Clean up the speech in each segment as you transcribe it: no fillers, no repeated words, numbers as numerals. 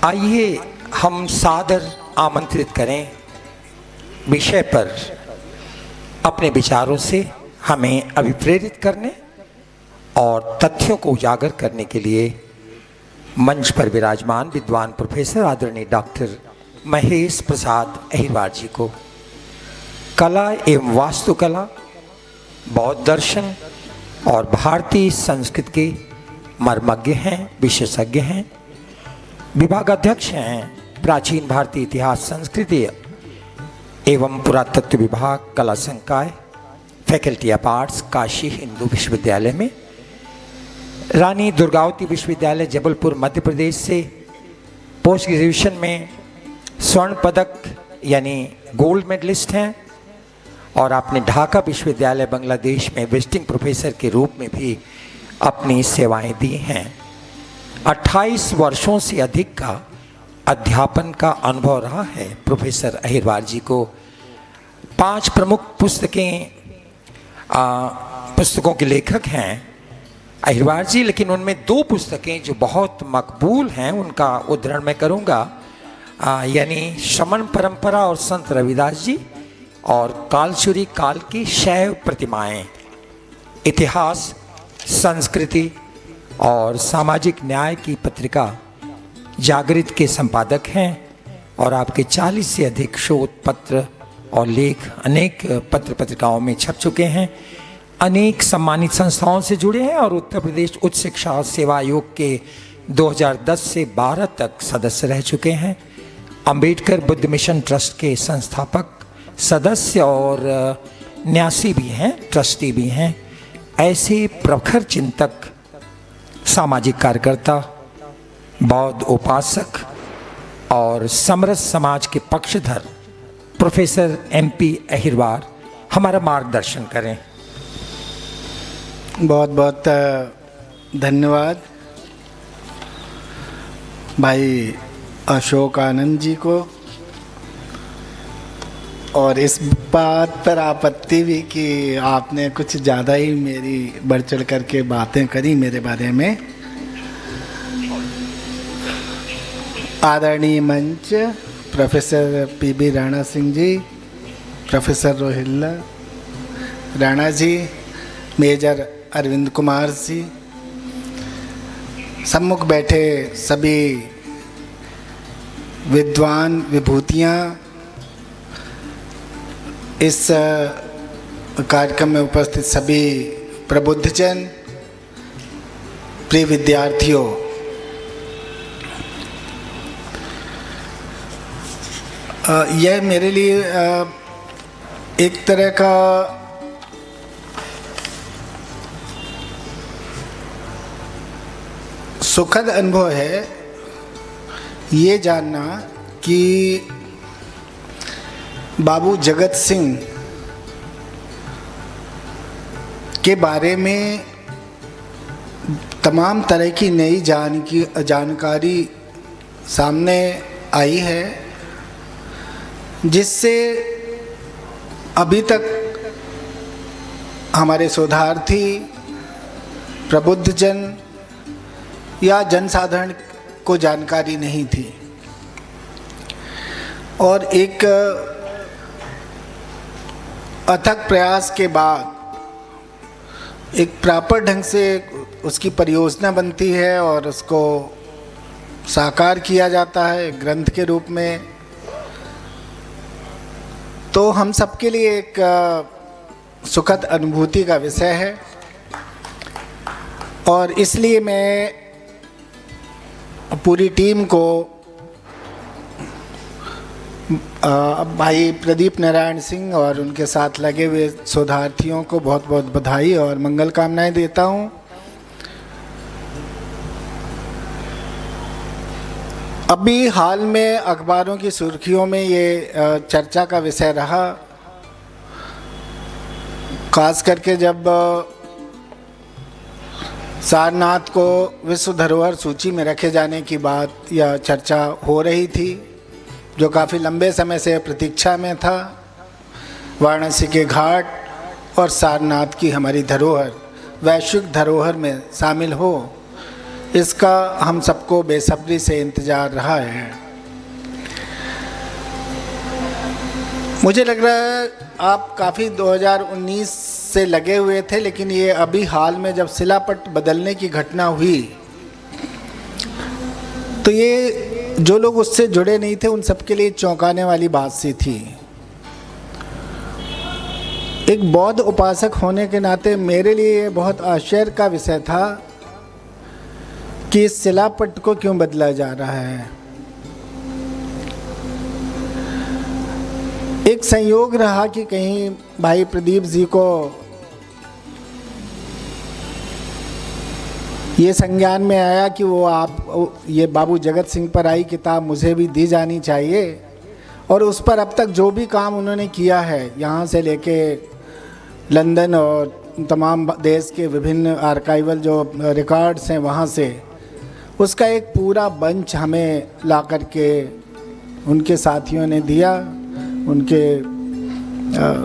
आइए हम सादर आमंत्रित करें विषय पर अपने विचारों से हमें अभिप्रेरित करने और तथ्यों को उजागर करने के लिए मंच पर विराजमान विद्वान प्रोफेसर आदरणीय डॉक्टर महेश प्रसाद अहिरवार जी को। कला एवं वास्तुकला, बौद्ध दर्शन और भारतीय संस्कृत के मर्मज्ञ हैं, विशेषज्ञ हैं, विभागाध्यक्ष हैं प्राचीन भारतीय इतिहास संस्कृति एवं पुरातत्व विभाग कला संकाय, faculty of arts Kashi Hindu विश्वविद्यालय में, रानी दुर्गावती विश्वविद्यालय जबलपुर मध्य प्रदेश से पोस्ट ग्रेजुएशन में स्वर्ण पदक यानी गोल्ड मेडलिस्ट हैं और आपने ढाका विश्वविद्यालय बांग्लादेश में विजिटिंग प्रोफेसर के रूप में भी अपनी सेवाएं दी हैं। 28 वर्षों से अधिक का अध्यापन का अनुभव रहा है प्रोफेसर अहिरवार जी को। 5 प्रमुख पुस्तकों के लेखक हैं अहिरवार जी, लेकिन उनमें 2 पुस्तकें जो बहुत मकबूल हैं उनका उद्धरण मैं करूंगा, यानी श्रमण परंपरा और संत रविदास जी और कालचुरी काल की शैव प्रतिमाएं, इतिहास संस्कृति और सामाजिक न्याय की पत्रिका जागृत के संपादक हैं और आपके 40 से अधिक शोध पत्र और लेख अनेक पत्र पत्रिकाओं में छप चुके हैं। अनेक सम्मानित संस्थाओं से जुड़े हैं और उत्तर प्रदेश उच्च शिक्षा सेवा आयोग के 2010 से 12 तक सदस्य रह चुके हैं। अंबेडकर बुद्ध मिशन ट्रस्ट के संस्थापक सदस्य और न्यासी भी हैं, ट्रस्टी भी हैं। ऐसे प्रखर चिंतक, सामाजिक कार्यकर्ता, बौद्ध उपासक और समरस समाज के पक्षधर प्रोफेसर MP अहिरवार हमारा मार्गदर्शन करें। बहुत बहुत धन्यवाद भाई अशोक आनंद जी को, और इस बात पर आपत्ति भी कि आपने कुछ ज़्यादा ही मेरी बढ़ चढ़ करके बातें करी मेरे बारे में। आदरणीय मंच professor PB Rana Singh ji, professor Rohilla Rana ji, major Arvind Kumar ji, सम्मुख बैठे सभी विद्वान विभूतियाँ, इस कार्यक्रम में उपस्थित सभी प्रबुद्धजन, प्रिय विद्यार्थियों, यह मेरे लिए एक तरह का सुखद अनुभव है ये जानना कि बाबू जगत सिंह के बारे में तमाम तरह की नई जानकारी सामने आई है, जिससे अभी तक हमारे शोधार्थी, प्रबुद्धजन या जनसाधारण को जानकारी नहीं थी। और एक अथक प्रयास के बाद एक प्रॉपर ढंग से उसकी परियोजना बनती है और उसको साकार किया जाता है ग्रंथ के रूप में, तो हम सबके लिए एक सुखद अनुभूति का विषय है। और इसलिए मैं पूरी टीम को, भाई प्रदीप नारायण सिंह और उनके साथ लगे हुए शोधार्थियों को बहुत बहुत बधाई और मंगल कामनाएं देता हूं। अभी हाल में अखबारों की सुर्खियों में ये चर्चा का विषय रहा, खास करके जब सारनाथ को विश्व धरोहर सूची में रखे जाने की बात या चर्चा हो रही थी, जो काफ़ी लंबे समय से प्रतीक्षा में था। वाराणसी के घाट और सारनाथ की हमारी धरोहर वैश्विक धरोहर में शामिल हो, इसका हम सबको बेसब्री से इंतज़ार रहा है। मुझे लग रहा है आप काफ़ी 2019 से लगे हुए थे, लेकिन ये अभी हाल में जब शिलापट बदलने की घटना हुई तो ये जो लोग उससे जुड़े नहीं थे उन सबके लिए चौंकाने वाली बात सी थी। एक बौद्ध उपासक होने के नाते मेरे लिए ये बहुत आश्चर्य का विषय था कि इस शिलापट को क्यों बदला जा रहा है। एक संयोग रहा कि कहीं भाई प्रदीप जी को ये संज्ञान में आया कि वो आप ये बाबू जगत सिंह पर आई किताब मुझे भी दी जानी चाहिए, और उस पर अब तक जो भी काम उन्होंने किया है यहाँ से लेके लंदन और तमाम देश के विभिन्न आर्काइवल जो रिकॉर्ड्स हैं वहाँ से, उसका एक पूरा बंच हमें ला कर के उनके साथियों ने दिया, उनके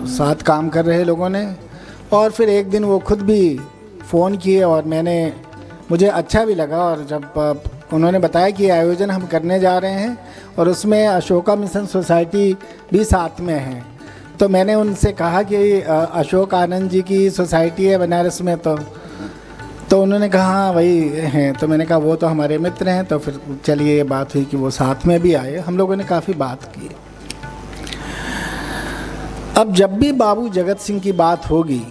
साथ काम कर रहे लोगों ने। और फिर एक दिन वो खुद भी फ़ोन किए और मुझे अच्छा भी लगा, और जब उन्होंने बताया कि आयोजन हम करने जा रहे हैं और उसमें अशोका मिशन सोसाइटी भी साथ में है, तो मैंने उनसे कहा कि अशोक आनंद जी की सोसाइटी है बनारस में, तो उन्होंने कहा हाँ वही हैं। तो मैंने कहा वो तो हमारे मित्र हैं। तो फिर चलिए ये बात हुई कि वो साथ में भी आए, हम लोगों ने काफ़ी बात की। अब जब भी बाबू जगत सिंह की बात होगी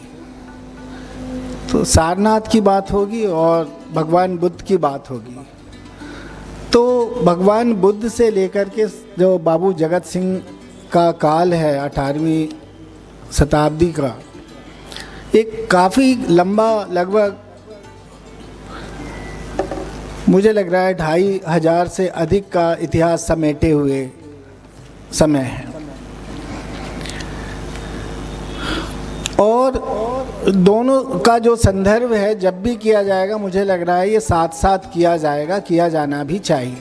तो सारनाथ की बात होगी और भगवान बुद्ध की बात होगी। तो भगवान बुद्ध से लेकर के जो बाबू जगत सिंह का काल है 18वीं शताब्दी का, एक काफ़ी लंबा, लगभग मुझे लग रहा है 2500 से अधिक का इतिहास समेटे हुए समय है। और दोनों का जो संदर्भ है जब भी किया जाएगा, मुझे लग रहा है ये साथ साथ किया जाएगा, किया जाना भी चाहिए।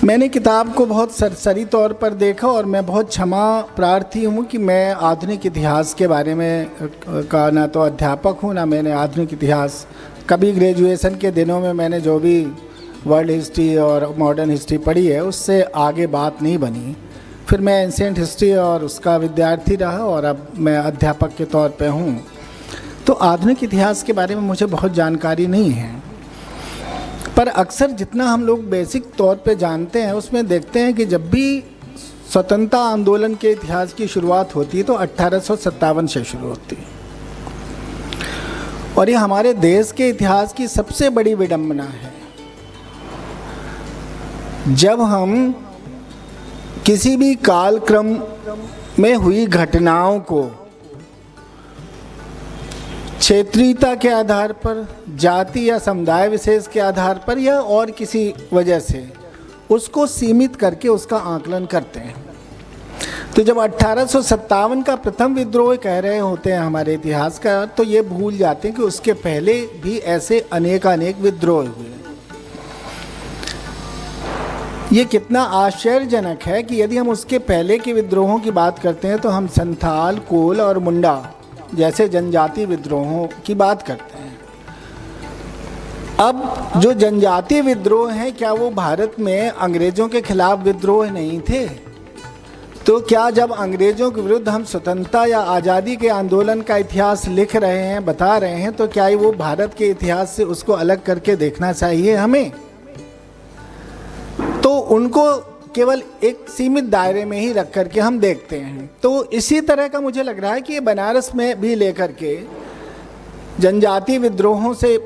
मैंने किताब को बहुत सरसरी तौर पर देखा और मैं बहुत क्षमा प्रार्थी हूँ कि मैं आधुनिक इतिहास के बारे में का ना तो अध्यापक हूँ, ना मैंने आधुनिक इतिहास कभी ग्रेजुएशन के दिनों में मैंने जो भी वर्ल्ड हिस्ट्री और मॉडर्न हिस्ट्री पढ़ी है उससे आगे बात नहीं बनी। फिर मैं एंशिएंट हिस्ट्री और उसका विद्यार्थी रहा और अब मैं अध्यापक के तौर पे हूँ। तो आधुनिक इतिहास के बारे में मुझे बहुत जानकारी नहीं है, पर अक्सर जितना हम लोग बेसिक तौर पे जानते हैं उसमें देखते हैं कि जब भी स्वतंत्रता आंदोलन के इतिहास की शुरुआत होती है तो 1857 से शुरू होती है, और ये हमारे देश के इतिहास की सबसे बड़ी विडंबना है। जब हम किसी भी कालक्रम में हुई घटनाओं को क्षेत्रीयता के आधार पर, जाति या समुदाय विशेष के आधार पर या और किसी वजह से उसको सीमित करके उसका आकलन करते हैं, तो जब 1857 का प्रथम विद्रोह कह रहे होते हैं हमारे इतिहास का, तो ये भूल जाते हैं कि उसके पहले भी ऐसे अनेक विद्रोह हुए। ये कितना आश्चर्यजनक है कि यदि हम उसके पहले के विद्रोहों की बात करते हैं तो हम संथाल, कोल और मुंडा जैसे जनजातीय विद्रोहों की बात करते हैं। अब जो जनजातीय विद्रोह हैं, क्या वो भारत में अंग्रेज़ों के खिलाफ विद्रोह नहीं थे? तो क्या जब अंग्रेज़ों के विरुद्ध हम स्वतंत्रता या आज़ादी के आंदोलन का इतिहास लिख रहे हैं, बता रहे हैं, तो क्या वो भारत के इतिहास से उसको अलग करके देखना चाहिए हमें? तो उनको केवल एक सीमित दायरे में ही रख करके हम देखते हैं। तो इसी तरह का मुझे लग रहा है कि ये बनारस में भी लेकर के जनजातीय विद्रोहों से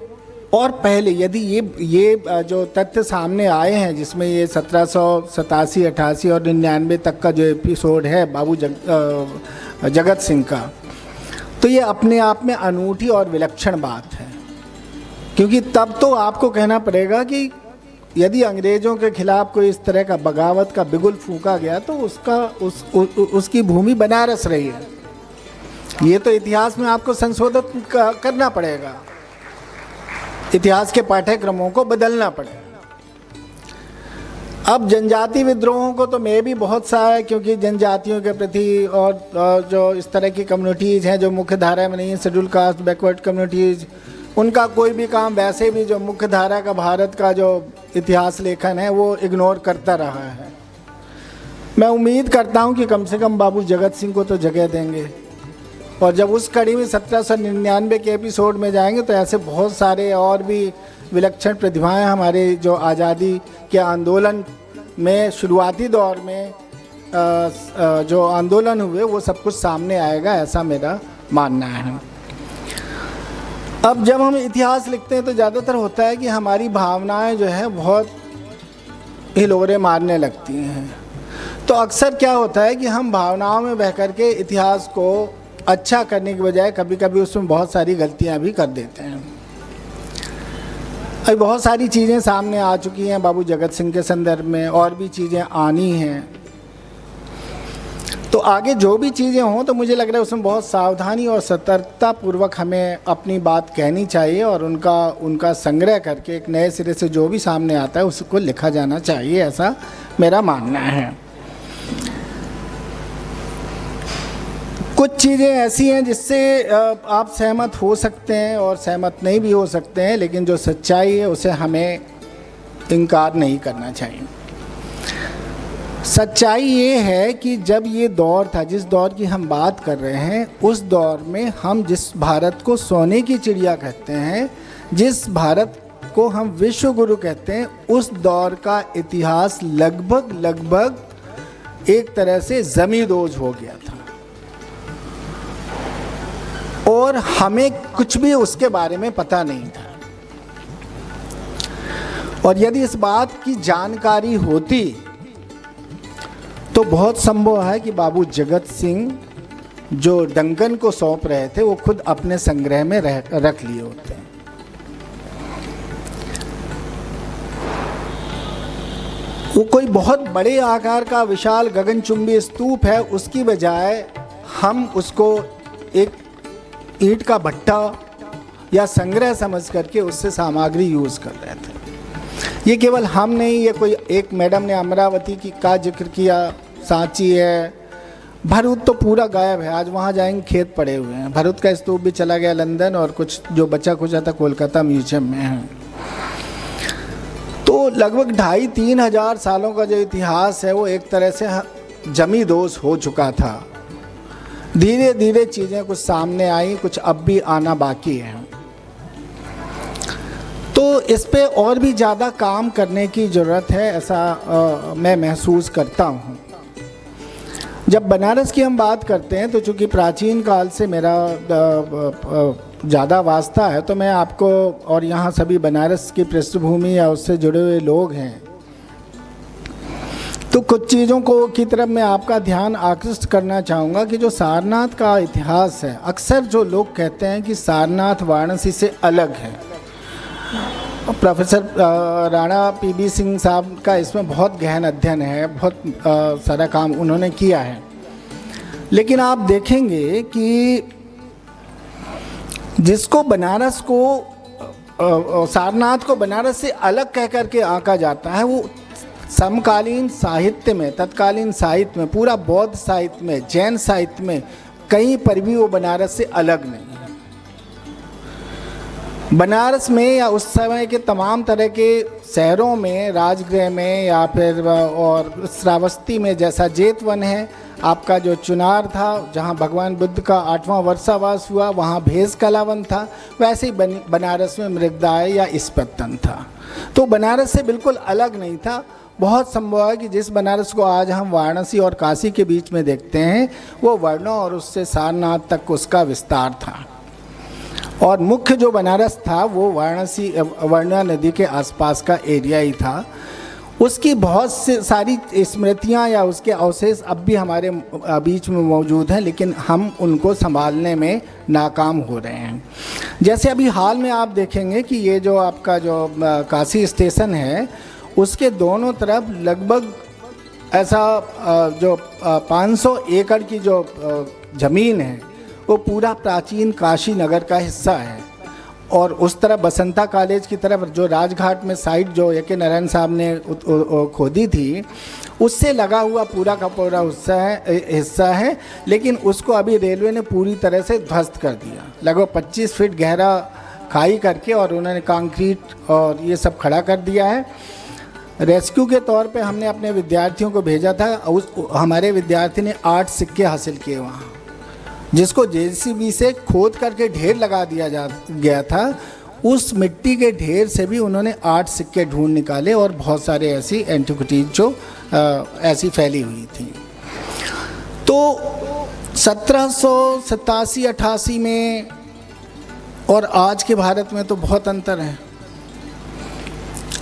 और पहले यदि ये जो तथ्य सामने आए हैं, जिसमें ये 1787, 88 और 99 तक का जो एपिसोड है बाबू जगत सिंह का, तो ये अपने आप में अनूठी और विलक्षण बात है। क्योंकि तब तो आपको कहना पड़ेगा कि यदि अंग्रेज़ों के खिलाफ कोई इस तरह का बगावत का बिगुल फूंका गया तो उसकी भूमि बनारस रही है। ये तो इतिहास में आपको संशोधित करना पड़ेगा, इतिहास के पाठ्यक्रमों को बदलना पड़ेगा। अब जनजातीय विद्रोहों को तो मैं भी बहुत सा है, क्योंकि जनजातियों के प्रति और जो इस तरह की कम्युनिटीज़ हैं जो मुख्य धारा में नहीं, शेड्यूल कास्ट, बैकवर्ड कम्युनिटीज़, उनका कोई भी काम वैसे भी जो मुख्य धारा का भारत का जो इतिहास लेखन है वो इग्नोर करता रहा है। मैं उम्मीद करता हूं कि कम से कम बाबू जगत सिंह को तो जगह देंगे, और जब उस कड़ी में 1799 के एपिसोड में जाएंगे तो ऐसे बहुत सारे और भी विलक्षण प्रतिभाएं हमारे जो आज़ादी के आंदोलन में शुरुआती दौर में जो आंदोलन हुए वो सब कुछ सामने आएगा, ऐसा मेरा मानना है। अब जब हम इतिहास लिखते हैं तो ज़्यादातर होता है कि हमारी भावनाएं जो है बहुत हिलोरे मारने लगती हैं। तो अक्सर क्या होता है कि हम भावनाओं में बह करके इतिहास को अच्छा करने के बजाय कभी कभी उसमें बहुत सारी गलतियां भी कर देते हैं। अभी बहुत सारी चीज़ें सामने आ चुकी हैं बाबू जगत सिंह के संदर्भ में, और भी चीज़ें आनी हैं। तो आगे जो भी चीज़ें हों तो मुझे लग रहा है उसमें बहुत सावधानी और सतर्कता पूर्वक हमें अपनी बात कहनी चाहिए, और उनका संग्रह करके एक नए सिरे से जो भी सामने आता है उसको लिखा जाना चाहिए, ऐसा मेरा मानना है। कुछ चीज़ें ऐसी हैं जिससे आप सहमत हो सकते हैं और सहमत नहीं भी हो सकते हैं, लेकिन जो सच्चाई है उसे हमें इनकार नहीं करना चाहिए। सच्चाई ये है कि जब ये दौर था, जिस दौर की हम बात कर रहे हैं, उस दौर में हम जिस भारत को सोने की चिड़िया कहते हैं, जिस भारत को हम विश्व गुरु कहते हैं, उस दौर का इतिहास लगभग एक तरह से ज़मींदोज़ हो गया था, और हमें कुछ भी उसके बारे में पता नहीं था। और यदि इस बात की जानकारी होती तो बहुत संभव है कि बाबू जगत सिंह जो डंकन को सौंप रहे थे वो खुद अपने संग्रह में रख लिए होते हैं। वो कोई बहुत बड़े आकार का विशाल गगनचुंबी स्तूप है, उसकी बजाय हम उसको एक ईंट का भट्टा या संग्रह समझ करके उससे सामग्री यूज़ कर रहे थे। ये केवल हम नहीं, ये कोई एक मैडम ने अमरावती का जिक्र किया, सांची है, भरूच तो पूरा गायब है, आज वहाँ जाएंगे खेत पड़े हुए हैं। भरूच का स्तूप भी चला गया लंदन, और कुछ जो बचा कुचा था कोलकाता म्यूजियम में है। तो लगभग 2,500-3 हज़ार सालों का जो इतिहास है वो एक तरह से जमींदोज़ हो चुका था। धीरे धीरे चीज़ें कुछ सामने आई, कुछ अब भी आना बाकी है। तो इस पे और भी ज़्यादा काम करने की ज़रूरत है, ऐसा मैं महसूस करता हूँ। जब बनारस की हम बात करते हैं तो चूँकि प्राचीन काल से मेरा ज़्यादा वास्ता है, तो मैं आपको, और यहाँ सभी बनारस की पृष्ठभूमि या उससे जुड़े हुए लोग हैं, तो कुछ चीज़ों को की तरफ मैं आपका ध्यान आकृष्ट करना चाहूँगा कि जो सारनाथ का इतिहास है, अक्सर जो लोग कहते हैं कि सारनाथ वाराणसी से अलग है। प्रोफेसर राणा पीबी सिंह साहब का इसमें बहुत गहन अध्ययन है, बहुत सारा काम उन्होंने किया है। लेकिन आप देखेंगे कि जिसको बनारस को सारनाथ को बनारस से अलग कह करके आंका जाता है, वो समकालीन साहित्य में, तत्कालीन साहित्य में, पूरा बौद्ध साहित्य में, जैन साहित्य में कहीं पर भी वो बनारस से अलग नहीं है। बनारस में या उस समय के तमाम तरह के शहरों में, राजगृह में या फिर और श्रावस्ती में, जैसा जेतवन है, आपका जो चुनार था जहाँ भगवान बुद्ध का 8वां वर्षावास हुआ, वहाँ भेष कलावन था, वैसे ही बनारस में मृगदाय या इस्पतन था। तो बनारस से बिल्कुल अलग नहीं था। बहुत संभव है कि जिस बनारस को आज हम वाराणसी और काशी के बीच में देखते हैं, वो वर्णों और उससे सारनाथ तक उसका विस्तार था। और मुख्य जो बनारस था वो वाराणसी वर्णा नदी के आसपास का एरिया ही था। उसकी बहुत सारी स्मृतियाँ या उसके अवशेष अब भी हमारे बीच में मौजूद हैं, लेकिन हम उनको संभालने में नाकाम हो रहे हैं। जैसे अभी हाल में आप देखेंगे कि ये जो आपका जो काशी स्टेशन है, उसके दोनों तरफ लगभग ऐसा जो 500 एकड़ की जो ज़मीन है वो पूरा प्राचीन काशी नगर का हिस्सा है। और उस तरफ बसंता कॉलेज की तरफ जो राजघाट में साइट जो ए.के. नारायण साहब ने खोदी थी, उससे लगा हुआ पूरा का पूरा हिस्सा है, लेकिन उसको अभी रेलवे ने पूरी तरह से ध्वस्त कर दिया। लगभग 25 फीट गहरा खाई करके और उन्होंने कंक्रीट और ये सब खड़ा कर दिया है। रेस्क्यू के तौर पे हमने अपने विद्यार्थियों को भेजा था। हमारे विद्यार्थी ने 8 सिक्के हासिल किए वहाँ, जिसको जेसीबी से खोद करके ढेर लगा दिया गया था। उस मिट्टी के ढेर से भी उन्होंने 8 सिक्के ढूंढ निकाले और बहुत सारे ऐसी एंटिक्विटीज जो ऐसी फैली हुई थी। तो 1787-88 में और आज के भारत में तो बहुत अंतर है।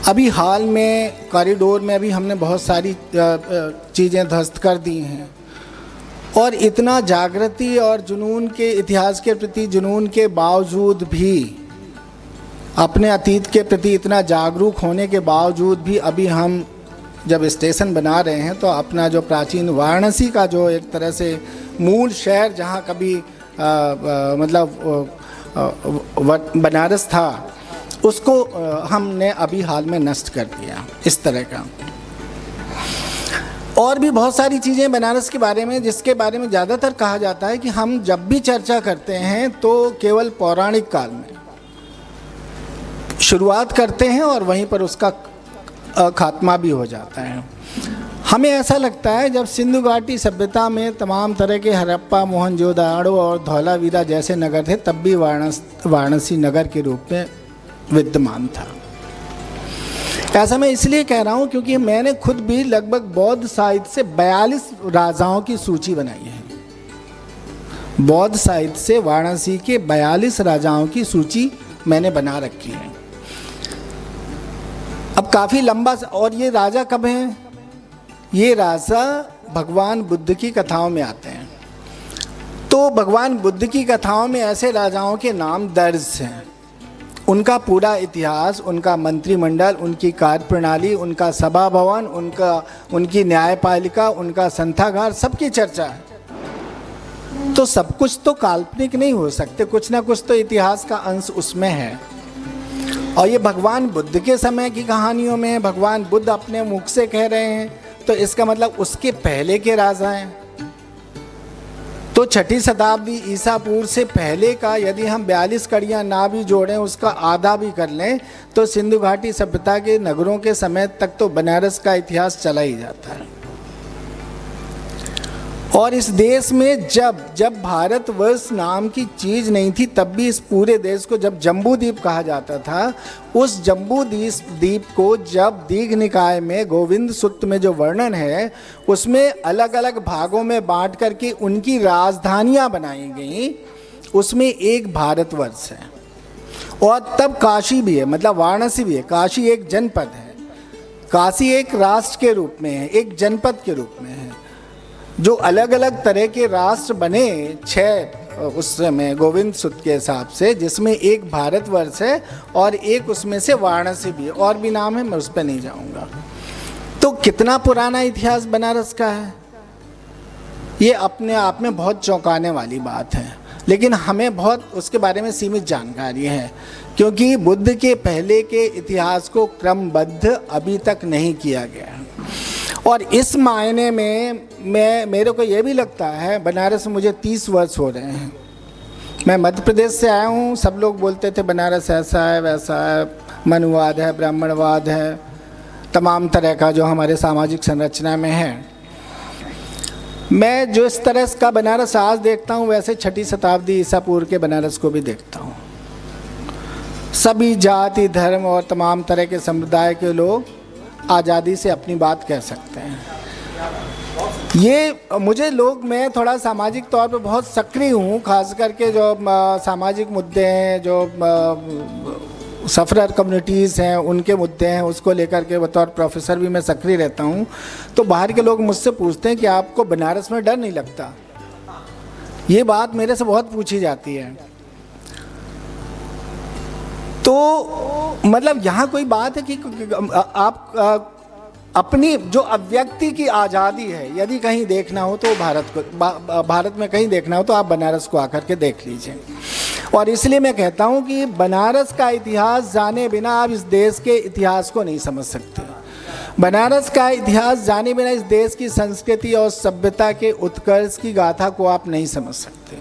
अभी हाल में कॉरिडोर में अभी हमने बहुत सारी चीज़ें ध्वस्त कर दी हैं, और इतना जागृति और जुनून के इतिहास के प्रति जुनून के बावजूद भी, अपने अतीत के प्रति इतना जागरूक होने के बावजूद भी अभी हम जब स्टेशन बना रहे हैं तो अपना जो प्राचीन वाराणसी का जो एक तरह से मूल शहर जहाँ कभी बनारस था, उसको हमने अभी हाल में नष्ट कर दिया इस तरह का। और भी बहुत सारी चीज़ें बनारस के बारे में, जिसके बारे में ज़्यादातर कहा जाता है कि हम जब भी चर्चा करते हैं तो केवल पौराणिक काल में शुरुआत करते हैं और वहीं पर उसका खात्मा भी हो जाता है। हमें ऐसा लगता है जब सिंधु घाटी सभ्यता में तमाम तरह के हड़प्पा, मोहनजोदाड़ो और धौलावीरा जैसे नगर थे, तब भी वाराणसी नगर के रूप में विद्यमान था। ऐसा मैं इसलिए कह रहा हूँ क्योंकि मैंने खुद भी लगभग बौद्ध साहित्य से 42 राजाओं की सूची बनाई है। बौद्ध साहित्य से वाराणसी के 42 राजाओं की सूची मैंने बना रखी है। अब काफ़ी लंबा, और ये राजा कब हैं? ये राजा भगवान बुद्ध की कथाओं में आते हैं। तो भगवान बुद्ध की कथाओं में ऐसे राजाओं के नाम दर्ज हैं, उनका पूरा इतिहास, उनका मंत्रिमंडल, उनकी कार्यप्रणाली, उनका सभा भवन, उनकी न्यायपालिका, उनका संथागार, सबकी चर्चा है। तो सब कुछ तो काल्पनिक नहीं हो सकते, कुछ ना कुछ तो इतिहास का अंश उसमें है। और ये भगवान बुद्ध के समय की कहानियों में भगवान बुद्ध अपने मुख से कह रहे हैं, तो इसका मतलब उसके पहले के राजा हैं। तो 6ठी शताब्दी ईसा पूर्व से पहले का यदि हम 42 कड़ियाँ ना भी जोड़ें, उसका आधा भी कर लें, तो सिंधु घाटी सभ्यता के नगरों के समय तक तो बनारस का इतिहास चला ही जाता है। और इस देश में जब भारतवर्ष नाम की चीज़ नहीं थी, तब भी इस पूरे देश को जब जम्बू द्वीप कहा जाता था, उस जम्बू द्वीप को जब दीघ निकाय में गोविंद सूत्र में जो वर्णन है, उसमें अलग अलग भागों में बांट करके उनकी राजधानियां बनाई गई, उसमें एक भारतवर्ष है। और तब काशी भी है, मतलब वाराणसी भी है। काशी एक जनपद है, काशी एक राष्ट्र के रूप में है, एक जनपद के रूप में है। जो अलग अलग तरह के राष्ट्र बने 6 उस समय गोविंद सूत्र के हिसाब से, जिसमें एक भारतवर्ष है और एक उसमें से वाराणसी भी, और भी नाम है, मैं उस पर नहीं जाऊंगा। तो कितना पुराना इतिहास बनारस का है, ये अपने आप में बहुत चौंकाने वाली बात है। लेकिन हमें बहुत उसके बारे में सीमित जानकारी है, क्योंकि बुद्ध के पहले के इतिहास को क्रमबद्ध अभी तक नहीं किया गया। और इस मायने में मेरे को ये भी लगता है, बनारस में मुझे 30 वर्ष हो रहे हैं। मैं मध्य प्रदेश से आया हूँ। सब लोग बोलते थे बनारस ऐसा है वैसा है, मनुवाद है, ब्राह्मणवाद है, तमाम तरह का जो हमारे सामाजिक संरचना में है। मैं जो इस तरह का बनारस आज देखता हूँ, वैसे 6ठी शताब्दी ईसा पूर्व के बनारस को भी देखता हूँ। सभी जाति, धर्म और तमाम तरह के समुदाय के लोग आज़ादी से अपनी बात कह सकते हैं। ये मुझे मैं थोड़ा सामाजिक तौर पे बहुत सक्रिय हूँ, खास करके जो सामाजिक मुद्दे हैं, जो सफ़रर कम्युनिटीज़ हैं, उनके मुद्दे हैं, उसको लेकर के बतौर प्रोफेसर भी मैं सक्रिय रहता हूँ। तो बाहर के लोग मुझसे पूछते हैं कि आपको बनारस में डर नहीं लगता? ये बात मेरे से बहुत पूछी जाती है। तो मतलब यहाँ कोई बात है कि आप अपनी जो अभिव्यक्ति की आज़ादी है, यदि कहीं देखना हो तो भारत में कहीं देखना हो तो आप बनारस को आकर के देख लीजिए। और इसलिए मैं कहता हूँ कि बनारस का इतिहास जाने बिना आप इस देश के इतिहास को नहीं समझ सकते। बनारस का इतिहास जाने बिना इस देश की संस्कृति और सभ्यता के उत्कर्ष की गाथा को आप नहीं समझ सकते।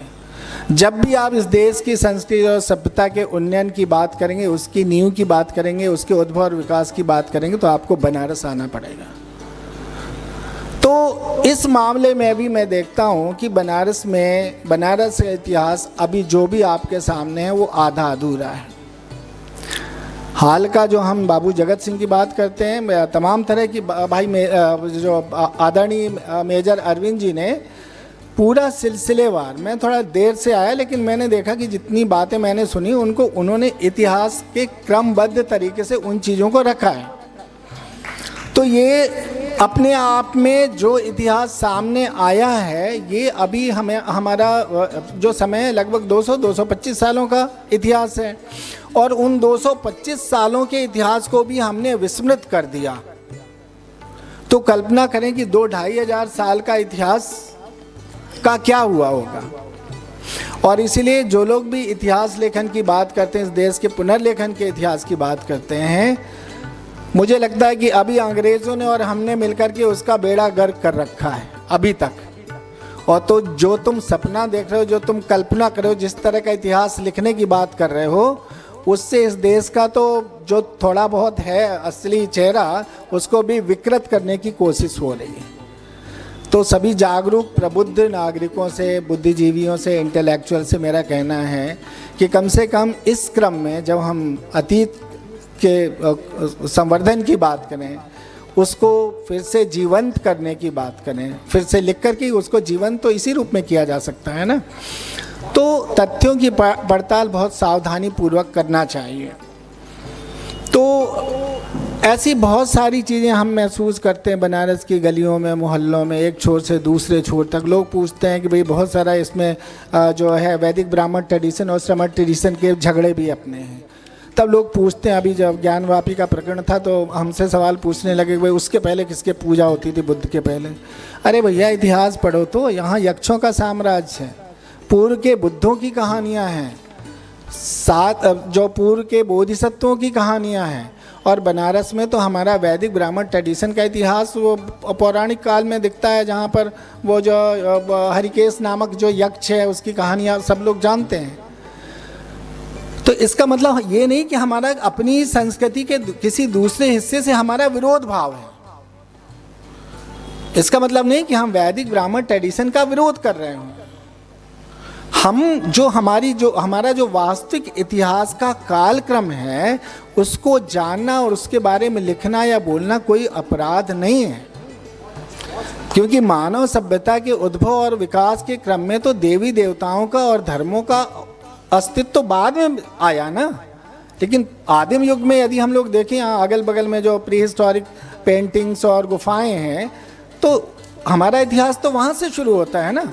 जब भी आप इस देश की संस्कृति और सभ्यता के उन्नयन की बात करेंगे, उसकी नींव की बात करेंगे, उसके उद्भव और विकास की बात करेंगे, तो आपको बनारस आना पड़ेगा। तो इस मामले में भी मैं देखता हूँ कि बनारस का इतिहास अभी जो भी आपके सामने है वो आधा अधूरा है। हाल का जो हम बाबू जगत सिंह की बात करते हैं, तमाम तरह की भाई जो आदरणीय मेजर अरविंद जी ने पूरा सिलसिलेवार, मैं थोड़ा देर से आया लेकिन मैंने देखा कि जितनी बातें मैंने सुनी उन्होंने इतिहास के क्रमबद्ध तरीके से उन चीज़ों को रखा है। तो ये अपने आप में जो इतिहास सामने आया है, ये अभी हमारा जो समय है लगभग 200-225 सालों का इतिहास है, और उन 225 सालों के इतिहास को भी हमने विस्मृत कर दिया। तो कल्पना करें कि 2-2.5 हजार साल का इतिहास का क्या हुआ होगा। और इसीलिए जो लोग भी इतिहास लेखन की बात करते हैं, इस देश के पुनर्लेखन के इतिहास की बात करते हैं, मुझे लगता है कि अभी अंग्रेज़ों ने और हमने मिलकर के उसका बेड़ा गर्क कर रखा है अभी तक। और तो जो तुम सपना देख रहे हो, जो तुम कल्पना कर रहे हो, जिस तरह का इतिहास लिखने की बात कर रहे हो, उससे इस देश का तो जो थोड़ा बहुत है असली चेहरा, उसको भी विकृत करने की कोशिश हो रही है। तो सभी जागरूक प्रबुद्ध नागरिकों से, बुद्धिजीवियों से, इंटेलेक्चुअल से मेरा कहना है कि कम से कम इस क्रम में जब हम अतीत के संवर्धन की बात करें, उसको फिर से जीवंत करने की बात करें, फिर से लिख कर के उसको जीवंत तो इसी रूप में किया जा सकता है ना। तो तथ्यों की पड़ताल बहुत सावधानी पूर्वक करना चाहिए। तो ऐसी बहुत सारी चीज़ें हम महसूस करते हैं बनारस की गलियों में, मोहल्लों में, एक छोर से दूसरे छोर तक। लोग पूछते हैं कि भाई बहुत सारा इसमें जो है वैदिक ब्राह्मण ट्रेडिशन और श्रमण ट्रेडिशन के झगड़े भी अपने हैं। तब लोग पूछते हैं, अभी जब ज्ञानवापी का प्रकरण था तो हमसे सवाल पूछने लगे भाई उसके पहले किसके पूजा होती थी, बुद्ध के पहले। अरे भैया इतिहास पढ़ो तो, यहाँ यक्षों का साम्राज्य है, पूर्व के बुद्धों की कहानियाँ हैं, जो पूर्व के बोधिसत्वों की कहानियाँ हैं। और बनारस में तो हमारा वैदिक ब्राह्मण ट्रेडिशन का इतिहास वो पौराणिक काल में दिखता है, जहाँ पर वो जो हरिकेश नामक जो यक्ष है उसकी कहानियाँ सब लोग जानते हैं। तो इसका मतलब ये नहीं कि हमारा अपनी संस्कृति के किसी दूसरे हिस्से से हमारा विरोध भाव है। इसका मतलब नहीं कि हम वैदिक ब्राह्मण ट्रेडिशन का विरोध कर रहे हों। हमारा जो वास्तविक इतिहास का कालक्रम है, उसको जानना और उसके बारे में लिखना या बोलना कोई अपराध नहीं है। क्योंकि मानव सभ्यता के उद्भव और विकास के क्रम में तो देवी देवताओं का और धर्मों का अस्तित्व तो बाद में आया ना। लेकिन आदिम युग में यदि हम लोग देखें, यहाँ अगल बगल में जो प्री हिस्टोरिक पेंटिंग्स और गुफाएं हैं, तो हमारा इतिहास तो वहाँ से शुरू होता है ना।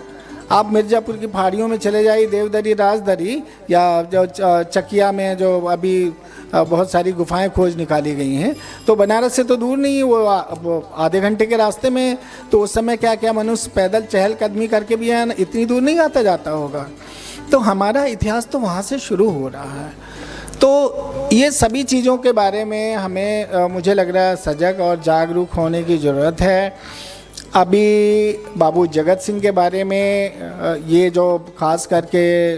आप मिर्ज़ापुर की पहाड़ियों में चले जाइए, देवदरी, राजदरी, या जो चकिया में जो अभी बहुत सारी गुफाएं खोज निकाली गई हैं, तो बनारस से तो दूर नहीं है, वो आधे घंटे के रास्ते में। तो उस समय क्या मनुष्य पैदल चहलकदमी करके भी यहाँ इतनी दूर नहीं आता जाता होगा। तो हमारा इतिहास तो वहाँ से शुरू हो रहा है। तो ये सभी चीज़ों के बारे में हमें मुझे लग रहा है सजग और जागरूक होने की ज़रूरत है। अभी बाबू जगत सिंह के बारे में ये जो खास करके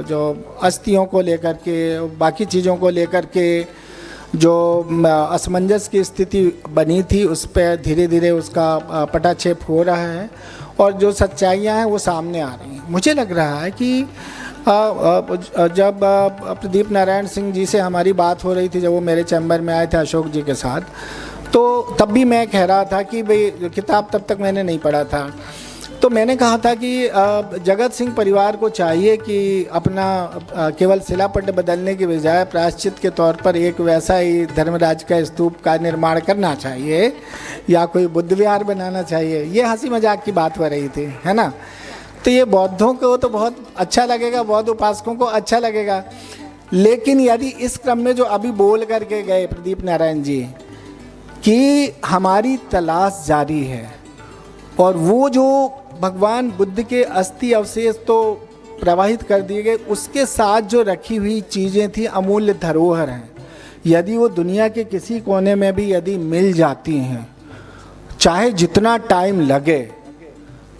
जो अस्थियों को लेकर के, बाकी चीज़ों को लेकर के जो असमंजस की स्थिति बनी थी, उस पर धीरे धीरे उसका पटाक्षेप हो रहा है और जो सच्चाइयाँ हैं वो सामने आ रही हैं। मुझे लग रहा है कि जब प्रदीप नारायण सिंह जी से हमारी बात हो रही थी, जब वो मेरे चैम्बर में आए थे अशोक जी के साथ, तो तब भी मैं कह रहा था कि भाई किताब तब तक मैंने नहीं पढ़ा था, तो मैंने कहा था कि जगत सिंह परिवार को चाहिए कि अपना केवल शिलापट बदलने की बजाय प्रायश्चित के तौर पर एक वैसा ही धर्मराज का स्तूप का निर्माण करना चाहिए या कोई बुद्ध विहार बनाना चाहिए। ये हंसी मजाक की बात हो रही थी, है ना। तो ये बौद्धों को तो बहुत अच्छा लगेगा, बौद्ध उपासकों को अच्छा लगेगा, लेकिन यदि इस क्रम में जो अभी बोल करके गए प्रदीप नारायण जी कि हमारी तलाश जारी है और वो जो भगवान बुद्ध के अस्थि अवशेष तो प्रवाहित कर दिए गए, उसके साथ जो रखी हुई चीज़ें थी अमूल्य धरोहर हैं, यदि वो दुनिया के किसी कोने में भी यदि मिल जाती हैं, चाहे जितना टाइम लगे,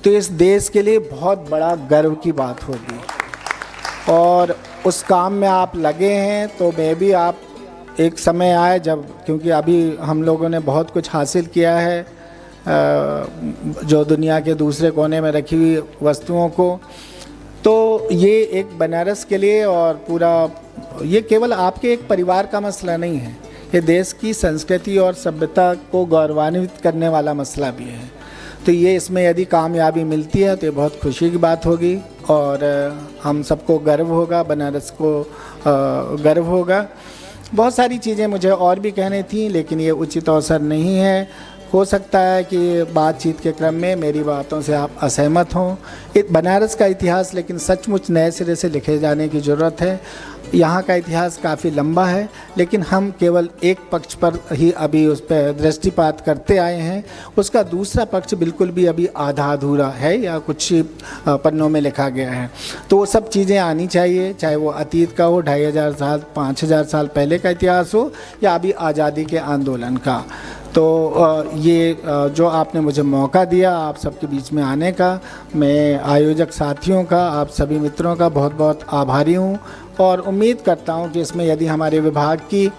तो इस देश के लिए बहुत बड़ा गर्व की बात होगी। और उस काम में आप लगे हैं, तो मैं भी आप एक समय आए जब, क्योंकि अभी हम लोगों ने बहुत कुछ हासिल किया है जो दुनिया के दूसरे कोने में रखी हुई वस्तुओं को, तो ये एक बनारस के लिए और पूरा, ये केवल आपके एक परिवार का मसला नहीं है, ये देश की संस्कृति और सभ्यता को गौरवान्वित करने वाला मसला भी है। तो ये इसमें यदि कामयाबी मिलती है तो ये बहुत खुशी की बात होगी और हम सबको गर्व होगा, बनारस को गर्व होगा। बहुत सारी चीज़ें मुझे और भी कहनी थी, लेकिन ये उचित अवसर नहीं है। हो सकता है कि बातचीत के क्रम में मेरी बातों से आप असहमत हों। बनारस का इतिहास लेकिन सचमुच नए सिरे से लिखे जाने की ज़रूरत है। यहाँ का इतिहास काफ़ी लंबा है, लेकिन हम केवल एक पक्ष पर ही अभी उस पर दृष्टिपात करते आए हैं। उसका दूसरा पक्ष बिल्कुल भी अभी आधा अधूरा है या कुछ पन्नों में लिखा गया है। तो वो सब चीज़ें आनी चाहिए, चाहे वो अतीत का हो, 2500 साल 5000 साल पहले का इतिहास हो या अभी आज़ादी के आंदोलन का। तो ये जो आपने मुझे मौका दिया आप सबके बीच में आने का, मैं आयोजक साथियों का, आप सभी मित्रों का बहुत बहुत आभारी हूँ और उम्मीद करता हूँ कि इसमें यदि हमारे विभाग की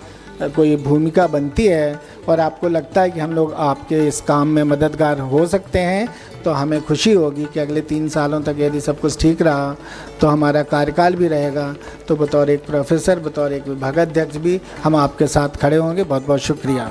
कोई भूमिका बनती है और आपको लगता है कि हम लोग आपके इस काम में मददगार हो सकते हैं, तो हमें खुशी होगी कि अगले 3 सालों तक यदि सब कुछ ठीक रहा तो हमारा कार्यकाल भी रहेगा। तो बतौर एक प्रोफेसर, बतौर एक विभागाध्यक्ष भी हम आपके साथ खड़े होंगे। बहुत बहुत शुक्रिया।